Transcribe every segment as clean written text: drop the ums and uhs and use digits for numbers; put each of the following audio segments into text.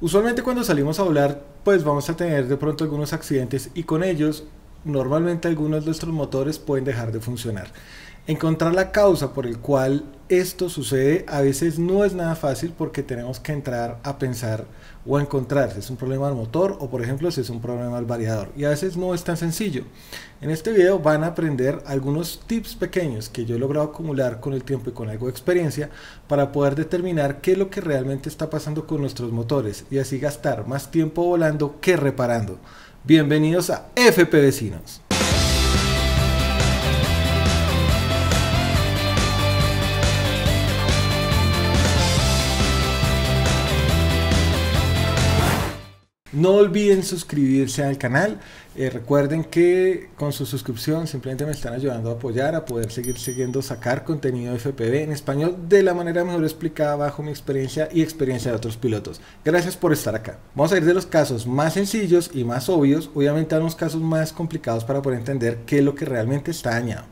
Usualmente cuando salimos a volar, pues vamos a tener de pronto algunos accidentes y con ellos normalmente algunos de nuestros motores pueden dejar de funcionar. Encontrar la causa por el cual esto sucede a veces no es nada fácil porque tenemos que entrar a pensar o a encontrar si es un problema del motor o por ejemplo si es un problema del variador, y a veces no es tan sencillo. En este video van a aprender algunos tips pequeños que yo he logrado acumular con el tiempo y con algo de experiencia para poder determinar qué es lo que realmente está pasando con nuestros motores y así gastar más tiempo volando que reparando. Bienvenidos a FP Vecinos. No olviden suscribirse al canal. Recuerden que con su suscripción simplemente me están ayudando a apoyar, a poder seguir sacar contenido de FPV en español de la manera mejor explicada bajo mi experiencia y experiencia de otros pilotos. Gracias por estar acá. Vamos a ir de los casos más sencillos y más obvios, obviamente a unos casos más complicados para poder entender qué es lo que realmente está dañado.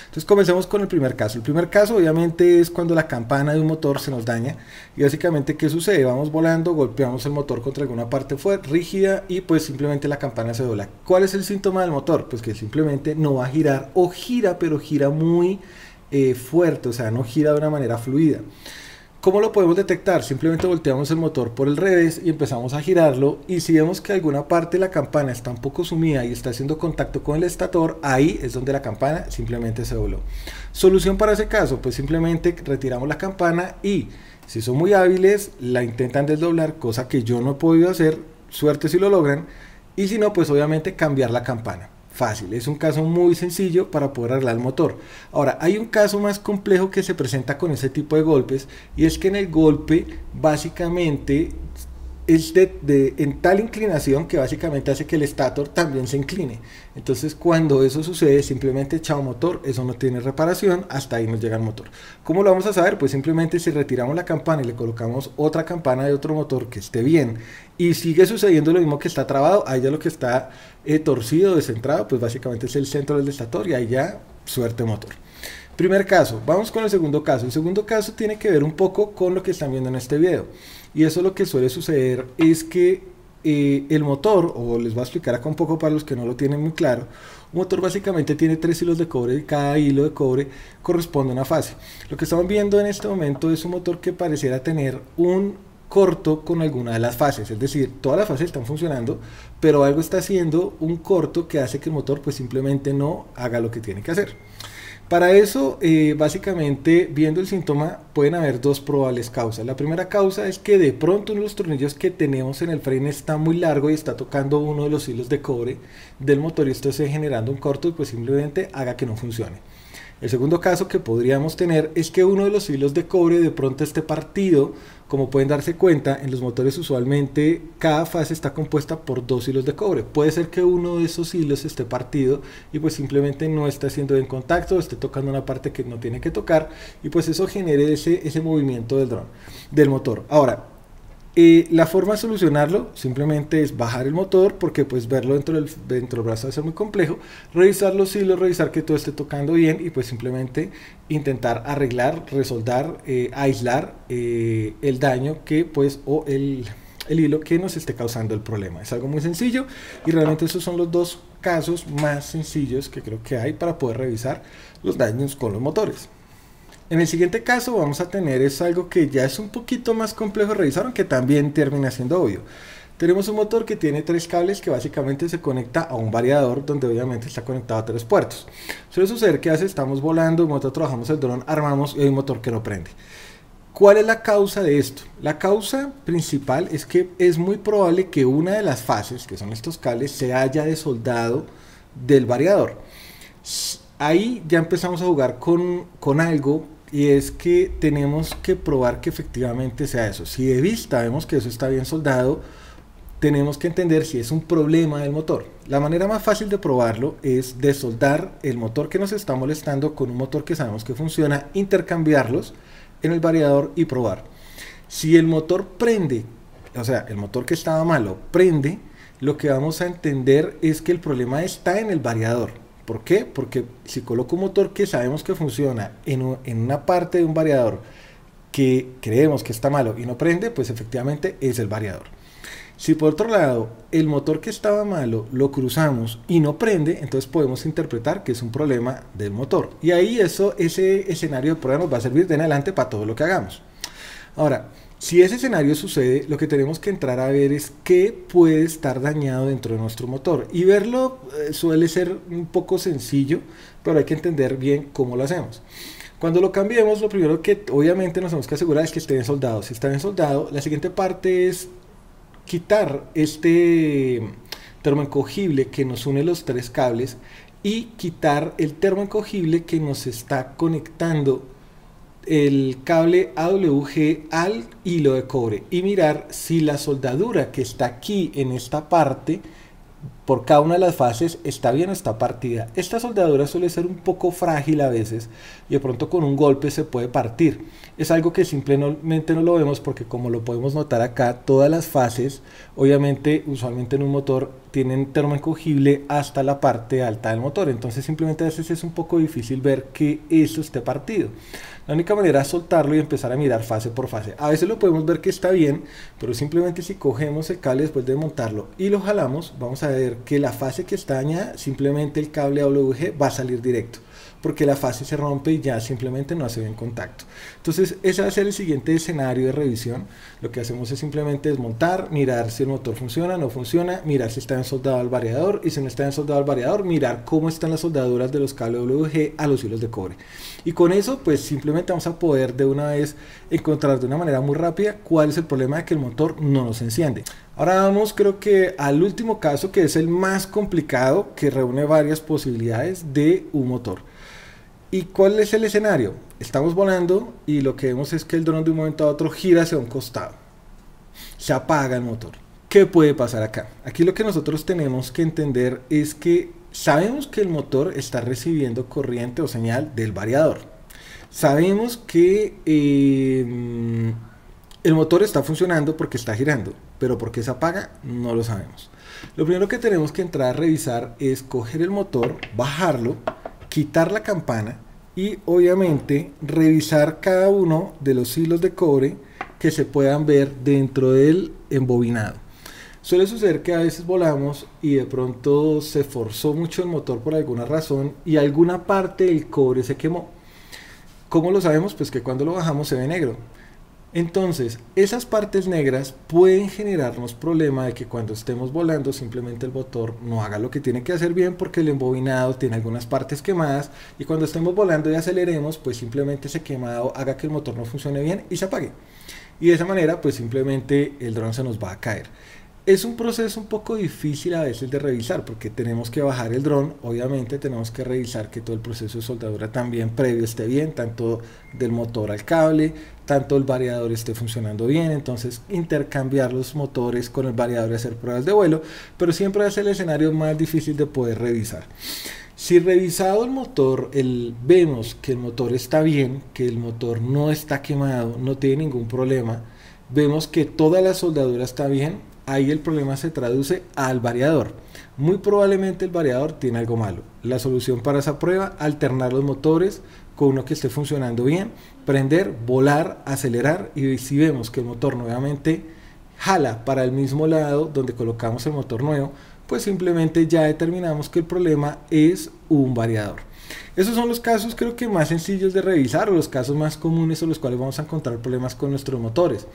Entonces comencemos con el primer caso. El primer caso obviamente es cuando la campana de un motor se nos daña y básicamente ¿qué sucede? Vamos volando, golpeamos el motor contra alguna parte rígida y pues simplemente la campana se dobla. ¿Cuál es el síntoma del motor? Pues que simplemente no va a girar o gira, pero gira muy fuerte, o sea, no gira de una manera fluida. ¿Cómo lo podemos detectar? Simplemente volteamos el motor por el revés y empezamos a girarlo, y si vemos que alguna parte de la campana está un poco sumida y está haciendo contacto con el estator, ahí es donde la campana simplemente se dobló. Solución para ese caso, pues simplemente retiramos la campana y si son muy hábiles la intentan desdoblar, cosa que yo no he podido hacer, suerte si lo logran, y si no, pues obviamente cambiar la campana. Fácil, es un caso muy sencillo para poder arreglar el motor. Ahora, hay un caso más complejo que se presenta con ese tipo de golpes, y es que en el golpe básicamente es en tal inclinación que básicamente hace que el estator también se incline. Entonces cuando eso sucede, simplemente chao motor, eso no tiene reparación, hasta ahí nos llega el motor. ¿Cómo lo vamos a saber? Pues simplemente si retiramos la campana y le colocamos otra campana de otro motor que esté bien y sigue sucediendo lo mismo que está trabado, ahí ya lo que está torcido, descentrado, pues básicamente es el centro del estator y ahí ya suerte motor. Primer caso, vamos con el segundo caso. El segundo caso tiene que ver un poco con lo que están viendo en este video, y eso lo que suele suceder es que el motor, o les voy a explicar acá un poco para los que no lo tienen muy claro, un motor básicamente tiene 3 hilos de cobre y cada hilo de cobre corresponde a una fase. Lo que estamos viendo en este momento es un motor que pareciera tener un corto con alguna de las fases, es decir, todas las fases están funcionando, pero algo está haciendo un corto que hace que el motor pues simplemente no haga lo que tiene que hacer. Para eso, básicamente, viendo el síntoma, pueden haber dos probables causas. La primera causa es que de pronto uno de los tornillos que tenemos en el freno está muy largo y está tocando uno de los hilos de cobre del motor y esto esté generando un corto y pues simplemente haga que no funcione. El segundo caso que podríamos tener es que uno de los hilos de cobre de pronto esté partido. Como pueden darse cuenta, en los motores usualmente cada fase está compuesta por 2 hilos de cobre. Puede ser que uno de esos hilos esté partido y pues simplemente no está haciendo bien contacto, esté tocando una parte que no tiene que tocar y pues eso genere ese movimiento del motor. Ahora, la forma de solucionarlo simplemente es bajar el motor, porque pues verlo dentro del brazo va a ser muy complejo, revisar los hilos, revisar que todo esté tocando bien y pues simplemente intentar arreglar, resoldar, aislar el daño que pues o el hilo que nos esté causando el problema. Es algo muy sencillo y realmente esos son los dos casos más sencillos que creo que hay para poder revisar los daños con los motores. En el siguiente caso vamos a tener es algo que ya es un poquito más complejo de revisar, aunque también termina siendo obvio. Tenemos un motor que tiene 3 cables que básicamente se conecta a un variador donde obviamente está conectado a 3 puertos. Suele suceder que estamos volando, nosotros trabajamos el dron, armamos y hay un motor que no prende. ¿Cuál es la causa de esto? La causa principal es que es muy probable que una de las fases, que son estos cables, se haya desoldado del variador. Ahí ya empezamos a jugar con algo, y es que tenemos que probar que efectivamente sea eso. Si de vista vemos que eso está bien soldado, tenemos que entender si es un problema del motor. La manera más fácil de probarlo es desoldar el motor que nos está molestando con un motor que sabemos que funciona, intercambiarlos en el variador y probar. Si el motor prende, o sea, el motor que estaba malo prende, lo que vamos a entender es que el problema está en el variador. ¿Por qué? Porque si coloco un motor que sabemos que funciona en una parte de un variador que creemos que está malo y no prende, pues efectivamente es el variador. Si por otro lado el motor que estaba malo lo cruzamos y no prende, entonces podemos interpretar que es un problema del motor. Y ahí ese escenario de prueba nos va a servir de en adelante para todo lo que hagamos. Ahora, si ese escenario sucede, lo que tenemos que entrar a ver es qué puede estar dañado dentro de nuestro motor. Y verlo suele ser un poco sencillo, pero hay que entender bien cómo lo hacemos. Cuando lo cambiemos, lo primero que obviamente nos tenemos que asegurar es que esté bien soldado. Si está bien soldado, la siguiente parte es quitar este termoencogible que nos une los tres cables y quitar el termoencogible que nos está conectando el cable AWG al hilo de cobre y mirar si la soldadura que está aquí en esta parte por cada una de las fases está bien o está partida. Esta soldadura suele ser un poco frágil a veces y de pronto con un golpe se puede partir. Es algo que simplemente no lo vemos porque, como lo podemos notar acá, todas las fases, obviamente, usualmente en un motor tienen termoencogible hasta la parte alta del motor, entonces simplemente a veces es un poco difícil ver que eso esté partido. La única manera es soltarlo y empezar a mirar fase por fase. A veces lo podemos ver que está bien, pero simplemente si cogemos el cable después de montarlo y lo jalamos, vamos a ver que la fase que está dañada, simplemente el cable AWG va a salir directo, porque la fase se rompe y ya simplemente no hace bien contacto. Entonces ese va a ser el siguiente escenario de revisión. Lo que hacemos es simplemente desmontar, mirar si el motor funciona, no funciona, mirar si está bien soldado al variador, y si no está bien soldado al variador, mirar cómo están las soldaduras de los cables AWG a los hilos de cobre. Y con eso pues simplemente vamos a poder de una vez encontrar de una manera muy rápida cuál es el problema de que el motor no nos enciende. Ahora vamos, creo que al último caso, que es el más complicado, que reúne varias posibilidades de un motor. ¿Y cuál es el escenario? Estamos volando y lo que vemos es que el dron de un momento a otro gira hacia un costado. Se apaga el motor. ¿Qué puede pasar acá? Aquí lo que nosotros tenemos que entender es que sabemos que el motor está recibiendo corriente o señal del variador. Sabemos que el motor está funcionando porque está girando, pero ¿por qué se apaga? No lo sabemos. Lo primero que tenemos que entrar a revisar es coger el motor, bajarlo, quitar la campana y obviamente revisar cada uno de los hilos de cobre que se puedan ver dentro del embobinado. Suele suceder que a veces volamos y de pronto se forzó mucho el motor por alguna razón y alguna parte del cobre se quemó. ¿Cómo lo sabemos? Pues que cuando lo bajamos se ve negro. Entonces, esas partes negras pueden generarnos problema de que cuando estemos volando simplemente el motor no haga lo que tiene que hacer bien, porque el embobinado tiene algunas partes quemadas, y cuando estemos volando y aceleremos, pues simplemente ese quemado haga que el motor no funcione bien y se apague. Y de esa manera pues simplemente el dron se nos va a caer. Es un proceso un poco difícil a veces de revisar, porque tenemos que bajar el dron, obviamente tenemos que revisar que todo el proceso de soldadura también previo esté bien, tanto del motor al cable, tanto el variador esté funcionando bien, entonces intercambiar los motores con el variador y hacer pruebas de vuelo, pero siempre es el escenario más difícil de poder revisar. Si revisado el motor, vemos que el motor está bien, que el motor no está quemado, no tiene ningún problema, vemos que toda la soldadura está bien, ahí el problema se traduce al variador. Muy probablemente el variador tiene algo malo. La solución para esa prueba: alternar los motores con uno que esté funcionando bien, prender, volar, acelerar, y si vemos que el motor nuevamente jala para el mismo lado donde colocamos el motor nuevo, pues simplemente ya determinamos que el problema es un variador. Esos son los casos, creo que más sencillos de revisar, o los casos más comunes en los cuales vamos a encontrar problemas con nuestros motores.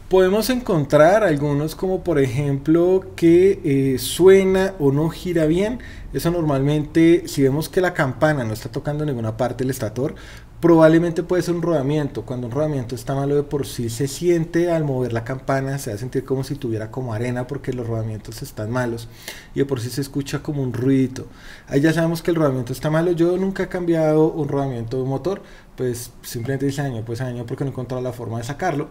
Podemos encontrar algunos, como por ejemplo que suena o no gira bien. Eso normalmente, si vemos que la campana no está tocando en ninguna parte del estator, probablemente puede ser un rodamiento. Cuando un rodamiento está malo de por sí, se siente al mover la campana, se va a sentir como si tuviera como arena, porque los rodamientos están malos y de por sí se escucha como un ruidito. Ahí ya sabemos que el rodamiento está malo. Yo nunca he cambiado un rodamiento de un motor, pues simplemente dice año, pues año, porque no he encontrado la forma de sacarlo.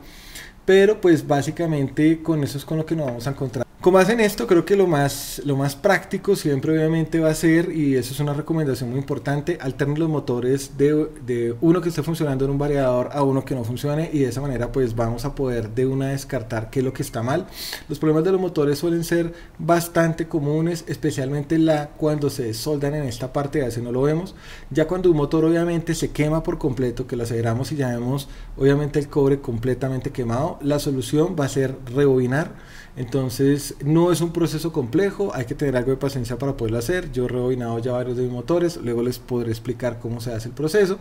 Pero pues básicamente con eso es con lo que nos vamos a encontrar. Con base en esto, creo que lo más práctico siempre obviamente va a ser, y eso es una recomendación muy importante, alternar los motores de uno que esté funcionando en un variador a uno que no funcione, y de esa manera pues vamos a poder de una descartar qué es lo que está mal. Los problemas de los motores suelen ser bastante comunes, especialmente cuando se soldan en esta parte, a veces no lo vemos. Ya cuando un motor obviamente se quema por completo, que lo aceleramos y ya vemos obviamente el cobre completamente quemado, la solución va a ser rebobinar Entonces no es un proceso complejo, hay que tener algo de paciencia para poderlo hacer. Yo he rebobinado ya varios de mis motores, luego les podré explicar cómo se hace el proceso.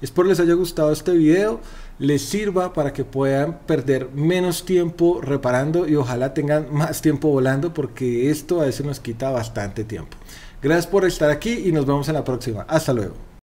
Espero les haya gustado este video, les sirva para que puedan perder menos tiempo reparando y ojalá tengan más tiempo volando, porque esto a veces nos quita bastante tiempo. Gracias por estar aquí y nos vemos en la próxima. Hasta luego.